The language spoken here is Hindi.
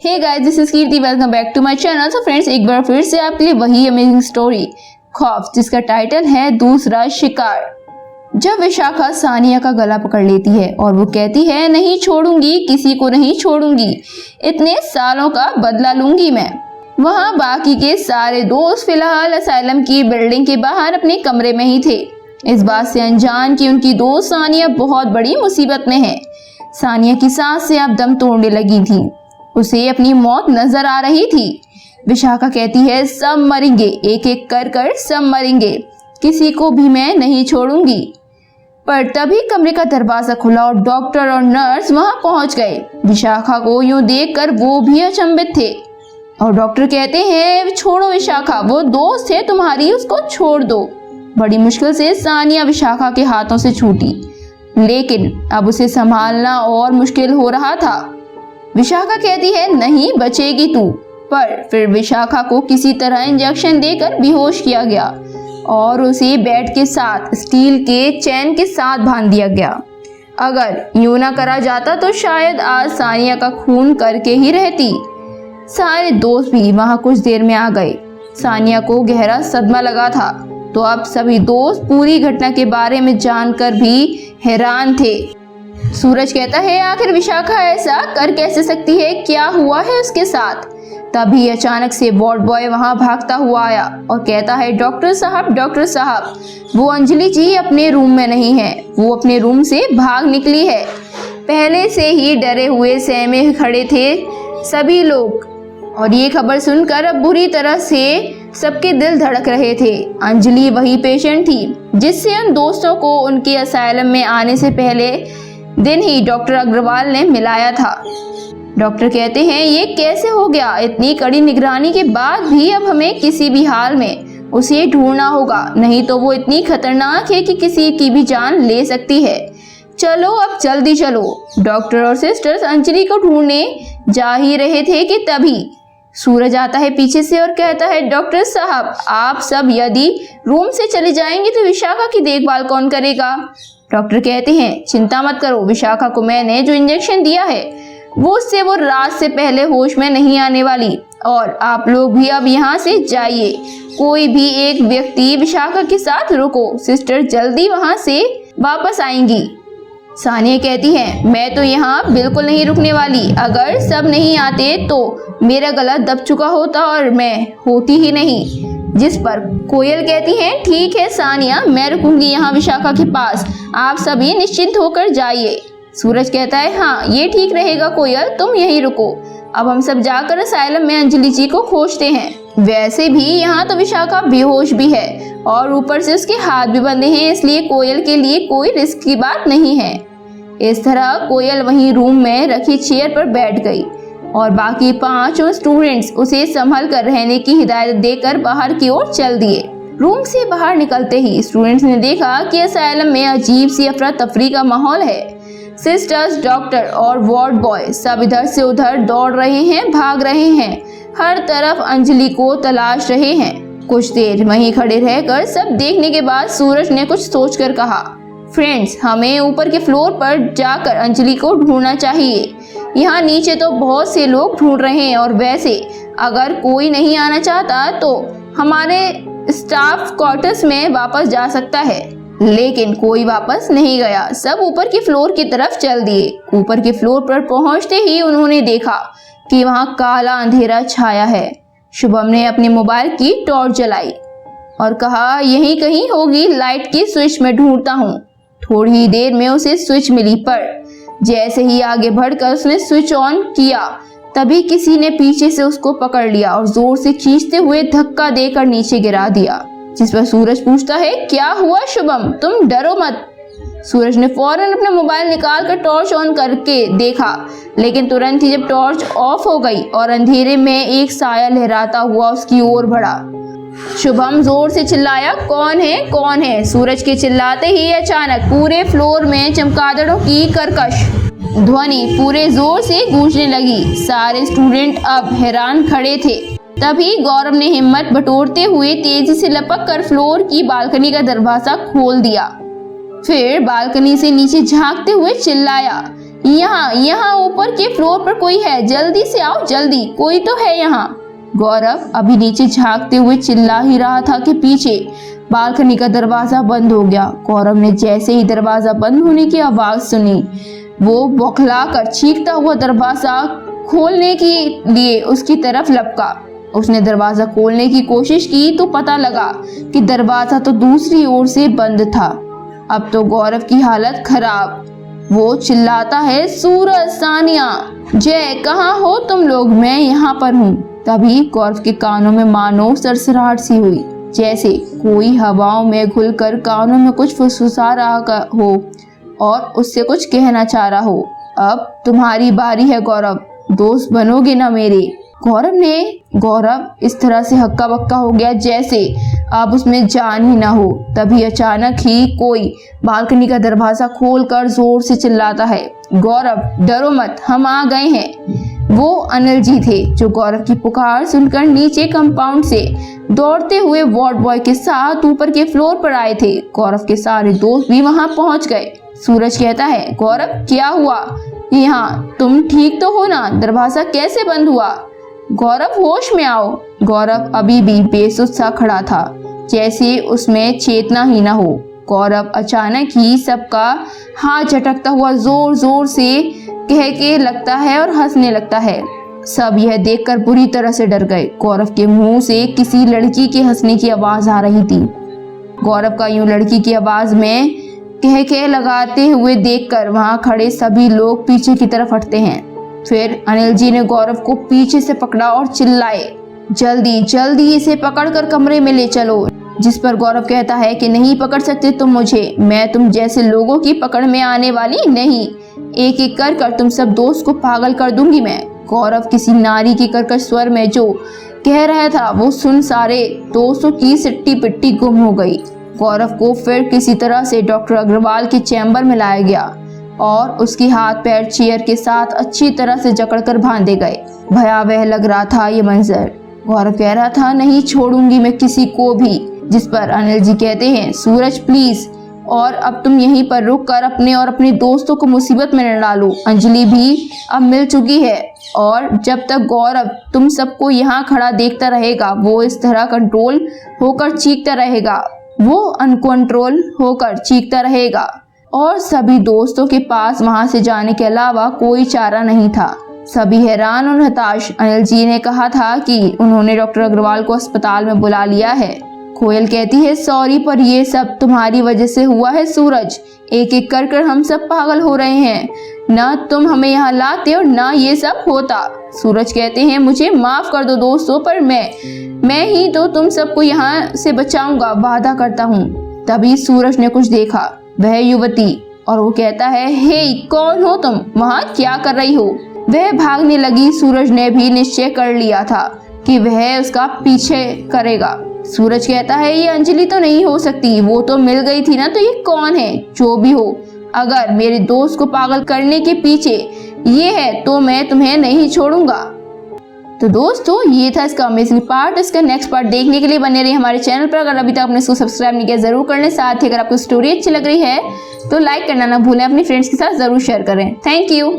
Hey guys, this is Kirti, welcome back to my channel. So friends, एक बार फिर से आपके लिए वही अमेजिंग स्टोरी खौफ, जिसका टाइटल है दूसरा शिकार। जब विशाखा सानिया का गला पकड़ लेती है और वो कहती है, नहीं छोड़ूंगी, किसी को नहीं छोड़ूंगी, इतने सालों का बदला लूंगी मैं। वहाँ बाकी के सारे दोस्त फिलहाल असाइलम की बिल्डिंग के बाहर अपने कमरे में ही थे, इस बात से अनजान कि उनकी दोस्त सानिया बहुत बड़ी मुसीबत में है। सानिया की सांस से अब दम तोड़ने लगी थी, उसे अपनी मौत नजर आ रही थी। विशाखा कहती है, सब मरेंगे, एक एक कर कर सब मरेंगे, किसी को भी मैं नहीं छोड़ूंगी। पर तभी कमरे का दरवाजा खुला और डॉक्टर और नर्स वहां पहुंच गए। विशाखा को यूं देखकर वो भी अचंभित थे और डॉक्टर कहते हैं, छोड़ो विशाखा, वो दोस्त है तुम्हारी, उसको छोड़ दो। बड़ी मुश्किल से सानिया विशाखा के हाथों से छूटी, लेकिन अब उसे संभालना और मुश्किल हो रहा था। विशाखा कहती है, नहीं बचेगी तू। पर फिर विशाखा को किसी तरह इंजेक्शन देकर बेहोश किया गया और उसे बेड के साथ स्टील के चैन के साथ बांध दिया गया। अगर यूं ना करा जाता तो शायद आज सानिया का खून करके ही रहती। सारे दोस्त भी वहां कुछ देर में आ गए। सानिया को गहरा सदमा लगा था, तो अब सभी दोस्त पूरी घटना के बारे में जानकर भी हैरान थे। सूरज कहता है, आखिर विशाखा ऐसा कर कैसे सकती है, क्या हुआ है उसके साथ। तभी अचानक से वार्ड बॉय वहां भागता हुआ आया और कहता है, डॉक्टर साहब, वो अंजलि जी अपने रूम में नहीं है, वो अपने रूम से भाग निकली है। पहले से ही डरे हुए सहमे खड़े थे सभी लोग और ये खबर सुनकर अब बुरी तरह से सबके दिल धड़क रहे थे। अंजलि वही पेशेंट थी जिससे उन दोस्तों को उनके असाइलम में आने से पहले दिन ही डॉक्टर अग्रवाल ने मिलाया था। डॉक्टर कहते हैं, ये कैसे हो गया, इतनी कड़ी निगरानी के बाद भी अब हमें किसी भी हाल में उसे ढूंढना होगा, नहीं तो वो इतनी खतरनाक है कि किसी की भी जान ले सकती है। चलो अब जल्दी चलो। डॉक्टर और सिस्टर्स अंजलि को ढूंढने जा ही रहे थे कि तभी सूरज आता है पीछे से और कहता है, डॉक्टर साहब, आप सब यदि रूम से चले जाएंगे तो विशाखा की देखभाल कौन करेगा। डॉक्टर कहते हैं, चिंता मत करो, विशाखा को मैंने जो इंजेक्शन दिया है वो उससे वो रात से पहले होश में नहीं आने वाली। और आप लोग भी अब यहाँ से जाइए, कोई भी एक व्यक्ति विशाखा के साथ रुको, सिस्टर जल्दी वहाँ से वापस आएंगी। सानिया कहती है, मैं तो यहाँ बिल्कुल नहीं रुकने वाली, अगर सब नहीं आते तो मेरा गला दब चुका होता और मैं होती ही नहीं। जिस पर कोयल कहती है, ठीक है सानिया, मैं रुकूंगी यहाँ विशाखा के पास, आप सभी निश्चिंत होकर जाइए। सूरज कहता है, हाँ ये ठीक रहेगा कोयल, तुम यहीं रुको, अब हम सब जाकर असाइलम में अंजलि जी को खोजते हैं। वैसे भी यहाँ तो विशाखा बेहोश भी है और ऊपर से उसके हाथ भी बंधे हैं, इसलिए कोयल के लिए कोई रिस्क की बात नहीं है। इस तरह कोयल वहीं रूम में रखी चेयर पर बैठ गई और बाकी 5 स्टूडेंट्स उसे संभल कर रहने की हिदायत देकर बाहर की ओर चल दिए। रूम से बाहर निकलते ही स्टूडेंट्स ने देखा कि असाइलम में अजीब सी अफरा तफरी का माहौल है। सिस्टर्स, डॉक्टर और वार्ड बॉय सब इधर से उधर दौड़ रहे हैं, भाग रहे हैं, हर तरफ अंजलि को तलाश रहे हैं। कुछ देर वहीं खड़े रहकर सब देखने के बाद सूरज ने कुछ सोचकर कहा, फ्रेंड्स, हमें ऊपर के फ्लोर पर जाकर अंजलि को ढूंढना चाहिए। यहाँ नीचे तो बहुत से लोग ढूंढ रहे हैं और वैसे अगर कोई नहीं आना चाहता तो हमारे स्टाफ क्वार्टर्स में वापस जा सकता है। लेकिन कोई वापस नहीं गया, सब ऊपर के फ्लोर की तरफ चल दिए। ऊपर के फ्लोर पर पहुंचते ही उन्होंने देखा कि वहां काला अंधेरा छाया है। शुभम ने अपने मोबाइल की टॉर्च जलाई और कहा, यहीं कहीं होगी, लाइट की स्विच में ढूंढता हूँ। थोड़ी ही देर में उसे स्विच मिली, पर जैसे ही आगे बढ़कर उसने स्विच ऑन किया तभी किसी ने पीछे से उसको पकड़ लिया और जोर से खींचते हुए धक्का देकर नीचे गिरा दिया। जिस पर सूरज पूछता है, क्या हुआ शुभम, तुम डरो मत। सूरज ने फौरन अपना मोबाइल निकाल कर टॉर्च ऑन करके देखा, लेकिन तुरंत ही जब टॉर्च ऑफ हो गई और अंधेरे में एक साया लहराता हुआ उसकी ओर बढ़ा। शुभम जोर से चिल्लाया, कौन है, कौन है। सूरज के चिल्लाते ही अचानक पूरे फ्लोर में चमगादड़ों की कर्कश ध्वनि पूरे जोर से गूंजने लगी। सारे स्टूडेंट अब हैरान खड़े थे। तभी गौरव ने हिम्मत बटोरते हुए तेजी से लपक कर फ्लोर की बालकनी का दरवाजा खोल दिया। फिर बालकनी से नीचे झांकते हुए चिल्लाया, यहाँ यहाँ ऊपर के फ्लोर पर कोई है, जल्दी से आओ, जल्दी, कोई तो है यहाँ। गौरव अभी नीचे झांकते हुए चिल्ला ही रहा था कि पीछे बालकनी का दरवाजा बंद हो गया। गौरव ने जैसे ही दरवाजा बंद होने की आवाज सुनी, वो बौखला कर चीखता हुआ दरवाजा खोलने के लिए उसकी तरफ लपका। उसने दरवाजा खोलने की कोशिश की तो पता लगा कि दरवाजा तो दूसरी ओर से बंद था। अब तो गौरव की हालत खराब। वो चिल्लाता है, सूरज, सानिया, जय, कहाँ हो तुम लोग? मैं यहाँ पर हूँ। तभी गौरव के कानों में मानो सरसराहट सी हुई, जैसे कोई हवाओं में घुलकर कानों में कुछ फुसफुसा रहा हो और उससे कुछ कहना चाह रहा हो। अब तुम्हारी बारी है गौरव, दोस्त बनोगे ना मेरे? गौरव इस तरह से हक्का बक्का हो गया जैसे अब उसमें जान ही ना हो। तभी अचानक ही कोई बालकनी का दरवाजा खोलकर जोर से चिल्लाता है, गौरव डरो मत, हम आ गए हैं। वो अनिल जी थे जो गौरव की पुकार सुनकर नीचे कंपाउंड से दौड़ते हुए वार्ड बॉय के साथ ऊपर के फ्लोर पर आए थे। गौरव के सारे दोस्त भी वहां पहुंच गए। सूरज कहता है, गौरव क्या हुआ यहाँ? तुम ठीक तो हो ना? दरवाजा कैसे बंद हुआ? गौरव होश में आओ। गौरव अभी भी बेसुध सा खड़ा था, जैसे उसमें चेतना ही ना हो। गौरव अचानक ही सबका हाथ झटकता हुआ जोर जोर से कह के लगता है और हंसने लगता है। सब यह देखकर बुरी तरह से डर गए। गौरव के मुंह से किसी लड़की के हंसने की आवाज आ रही थी। गौरव का यूं लड़की की आवाज में कह लगाते हुए देखकर वहां खड़े सभी लोग पीछे की तरफ हटते हैं। फिर अनिल जी ने गौरव को पीछे से पकड़ा और चिल्लाए, जल्दी जल्दी इसे पकड़कर कमरे में ले चलो। जिस पर गौरव कहता है कि नहीं पकड़ सकते तुम मुझे, मैं तुम जैसे लोगों की पकड़ में आने वाली नहीं। एक एक कर तुम सब दोस्त को पागल कर दूंगी मैं। गौरव किसी नारी की कर्कश स्वर में जो कह रहा था वो सुन सारे दोस्तों की सिट्टी पिट्टी गुम हो गई। गौरव को फिर किसी तरह से डॉक्टर अग्रवाल के चैम्बर में लाया गया और उसके हाथ पैर चेयर के साथ अच्छी तरह से जकड़कर बांधे गए। भयावह लग रहा था ये मंजर। गौरव कह रहा था, नहीं छोड़ूंगी मैं किसी को भी। जिस पर अनिल जी कहते हैं, सूरज प्लीज, और अब तुम यहीं पर रुक कर अपने और अपने दोस्तों को मुसीबत में न डालो। अंजलि भी अब मिल चुकी है और जब तक गौरव तुम सबको यहाँ खड़ा देखता रहेगा वो इस तरह कंट्रोल होकर चीखता रहेगा, वो अनकंट्रोल होकर चीखता रहेगा। और सभी दोस्तों के पास वहां से जाने के अलावा कोई चारा नहीं था। सभी हैरान और हताश। अनिल जी ने कहा था कि उन्होंने डॉक्टर अग्रवाल को अस्पताल में बुला लिया है। कोयल कहती है, सॉरी पर ये सब तुम्हारी वजह से हुआ है सूरज। एक एक कर हम सब पागल हो रहे हैं। ना तुम हमें यहाँ लाते और ना ये सब होता। सूरज कहते हैं, मुझे माफ कर दो दोस्तों, पर मैं ही तो तुम सबको यहाँ से बचाऊंगा, वादा करता हूँ। तभी सूरज ने कुछ देखा, वह युवती, और वो कहता है, हे कौन हो तुम? वहाँ क्या कर रही हो? वह भागने लगी। सूरज ने भी निश्चय कर लिया था कि वह उसका पीछे करेगा। सूरज कहता है, ये अंजलि तो नहीं हो सकती, वो तो मिल गई थी ना, तो ये कौन है? जो भी हो, अगर मेरे दोस्त को पागल करने के पीछे ये है तो मैं तुम्हें नहीं छोड़ूंगा। तो दोस्तों ये था इसका अमेजिंग पार्ट। इसका नेक्स्ट पार्ट देखने के लिए बने रहिए हमारे चैनल पर। अगर अभी तक आपने इसको सब्सक्राइब नहीं किया जरूर कर लें। साथ ही अगर आपको स्टोरी अच्छी लग रही है तो लाइक करना ना भूलें, अपनी फ्रेंड्स के साथ जरूर शेयर करें। Thank you.